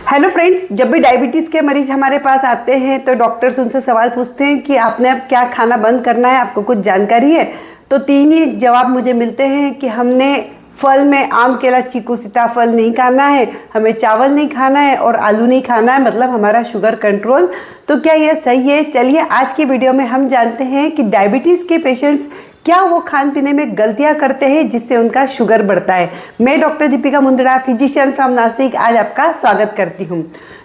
Hello friends, जब भी diabetes के मरीज हमारे पास आते हैं तो डॉक्टर्स उनसे सवाल पूछते हैं कि आपने अब क्या खाना बंद करना है, आपको कुछ जानकारी है। तो तीन ही जवाब मुझे मिलते हैं कि हमने फल में आम, केला, चीकू, सीताफल नहीं खाना है, हमें चावल नहीं खाना है और आलू नहीं खाना है, मतलब हमारा शुगर कंट्रोल। तो क्या यह सही है? चलिए आज की वीडियो में हम जानते हैं कि डायबिटीज़ के पेशेंट्स क्या वो खान पीने में गलतियां करते हैं जिससे उनका शुगर बढ़ता है। मैं doctor Deepika Mundada, physician from Nashik, आज आपका स्वागत करती हूं।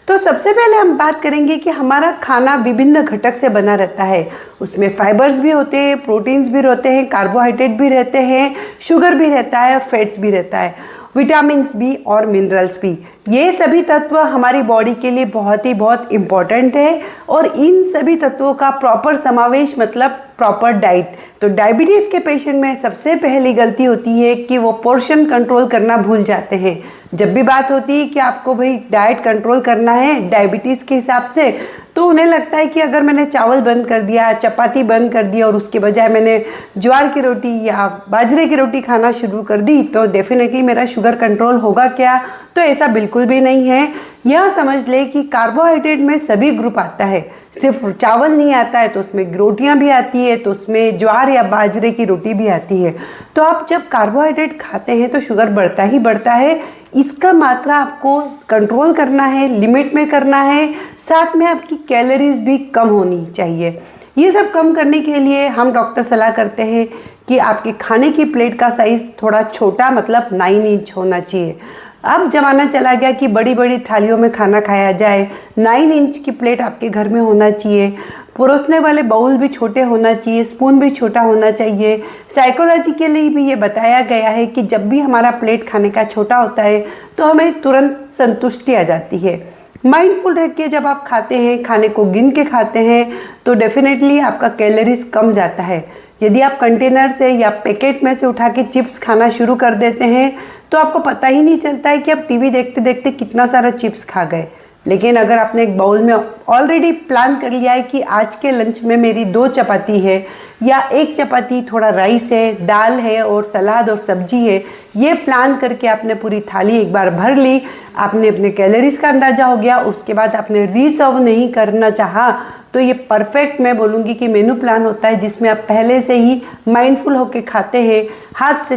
तो सबसे पहले हम बात करेंगे कि हमारा खाना विभिन्न घटक से बना रहता है। उसमें फाइबर्स भी होते हैं, प्रोटीन्स भी रहते हैं, कार्बोहाइड्रेट भी रहते हैं, शुगर भी रहता है, फैट्स भी रहता है, विटामिन्स भी और मिनरल्स भी। ये सभी तत्व हमारी बॉडी के लिए बहुत इम्पॉर्टेंट है और इन सभी तत्वों का प्रॉपर समावेश मतलब प्रॉपर डाइट। तो डायबिटीज़ के पेशेंट में सबसे पहली गलती होती है कि वो पोर्शन कंट्रोल करना भूल जाते हैं। जब भी बात होती है कि आपको भाई डाइट कंट्रोल करना है डायबिटीज़ के हिसाब से, तो उन्हें लगता है कि अगर मैंने चावल बंद कर दिया, चपाती बंद कर दिया और उसके बजाय मैंने ज्वार की रोटी या बाजरे की रोटी खाना शुरू कर दी तो डेफिनेटली मेरा शुगर कंट्रोल होगा क्या? तो ऐसा बिल्कुल भी नहीं है। यह समझ ले कि कार्बोहाइड्रेट में सभी ग्रुप आता है, सिर्फ चावल नहीं आता है, तो उसमें रोटियां भी आती है, तो उसमें ज्वार या बाजरे की रोटी भी आती है। तो आप जब कार्बोहाइड्रेट खाते हैं तो शुगर बढ़ता ही बढ़ता है। इसका मात्रा आपको कंट्रोल करना है, लिमिट में करना है, साथ में आपकी कैलोरीज भी कम होनी चाहिए। ये सब कम करने के लिए हम डॉक्टर सलाह करते हैं कि आपके खाने की प्लेट का साइज़ थोड़ा छोटा मतलब 9 इंच होना चाहिए। अब ज़माना चला गया कि बड़ी बड़ी थालियों में खाना खाया जाए। 9 इंच की प्लेट आपके घर में होना चाहिए। परोसने वाले बाउल भी छोटे होना चाहिए, स्पून भी छोटा होना चाहिए। साइकोलॉजी के लिए भी ये बताया गया है कि जब भी हमारा प्लेट खाने का छोटा होता है तो हमें तुरंत संतुष्टि आ जाती है। माइंडफुल रह के जब आप खाते हैं, खाने को गिन के खाते हैं, तो डेफिनेटली आपका कैलोरीज कम जाता है। यदि आप कंटेनर से या पैकेट में से उठा के चिप्स खाना शुरू कर देते हैं तो आपको पता ही नहीं चलता है कि आप टीवी देखते देखते कितना सारा चिप्स खा गए। लेकिन अगर आपने एक बाउल में ऑलरेडी प्लान कर लिया है कि आज के लंच में मेरी 2 चपाती है या 1 चपाती, थोड़ा राइस है, दाल है और सलाद और सब्जी है, ये प्लान करके आपने पूरी थाली एक बार भर ली, आपने अपने कैलोरीज का अंदाज़ा हो गया, उसके बाद आपने रीसर्व नहीं करना चाहा, तो ये परफेक्ट मैं बोलूँगी कि मेनू प्लान होता है जिसमें आप पहले से ही माइंडफुल होकर खाते हैं। हाथ से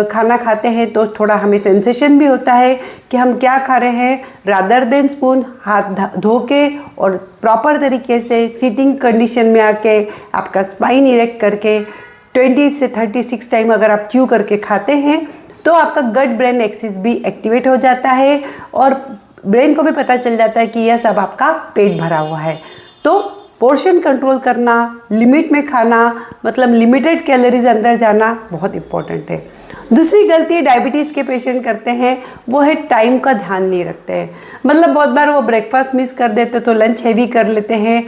खाना खाते हैं तो थोड़ा हमें सेंसेशन भी होता है कि हम क्या खा रहे हैं। रादर देन स्पून, हाथ धो के और प्रॉपर तरीके से सीटिंग कंडीशन में आके आपका स्पाइन इरेक्ट करके 20 से 36 टाइम अगर आप च्यू करके खाते हैं तो आपका गट ब्रेन एक्सिस भी एक्टिवेट हो जाता है और ब्रेन को भी पता चल जाता है कि यह सब आपका पेट भरा हुआ है। तो पोर्शन कंट्रोल करना, लिमिट में खाना मतलब लिमिटेड कैलोरीज अंदर जाना बहुत इंपॉर्टेंट है। दूसरी गलती डायबिटीज़ के पेशेंट करते हैं वो है टाइम का ध्यान नहीं रखते हैं। मतलब बहुत बार वो ब्रेकफास्ट मिस कर देते तो लंच हैवी कर लेते हैं।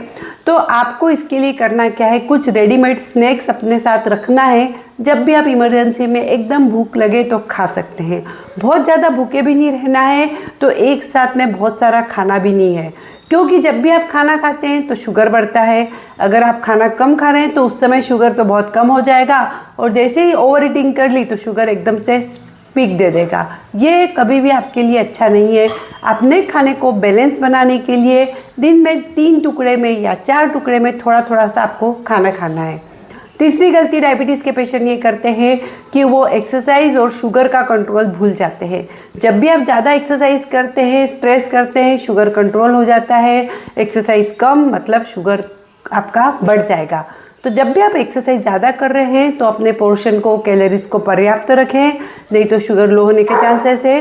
तो आपको इसके लिए करना क्या है, कुछ रेडीमेड स्नैक्स अपने साथ रखना है। जब भी आप इमरजेंसी में एकदम भूख लगे तो खा सकते हैं। बहुत ज़्यादा भूखे भी नहीं रहना है तो एक साथ में बहुत सारा खाना भी नहीं है, क्योंकि जब भी आप खाना खाते हैं तो शुगर बढ़ता है। अगर आप खाना कम खा रहे हैं तो उस समय शुगर तो बहुत कम हो जाएगा और जैसे ही ओवर ईटिंग कर ली तो शुगर एकदम से पीक दे देगा। ये कभी भी आपके लिए अच्छा नहीं है। अपने खाने को बैलेंस बनाने के लिए दिन में 3 टुकड़े में या 4 टुकड़े में थोड़ा थोड़ा सा आपको खाना खाना है। तीसरी गलती डायबिटीज़ के पेशेंट ये करते हैं कि वो एक्सरसाइज और शुगर का कंट्रोल भूल जाते हैं। जब भी आप ज़्यादा एक्सरसाइज करते हैं, स्ट्रेस करते हैं, शुगर कंट्रोल हो जाता है। एक्सरसाइज कम मतलब शुगर आपका बढ़ जाएगा। तो जब भी आप एक्सरसाइज ज़्यादा कर रहे हैं तो अपने पोर्शन को, कैलोरीज को पर्याप्त रखें, नहीं तो शुगर लो होने के चांसेस है।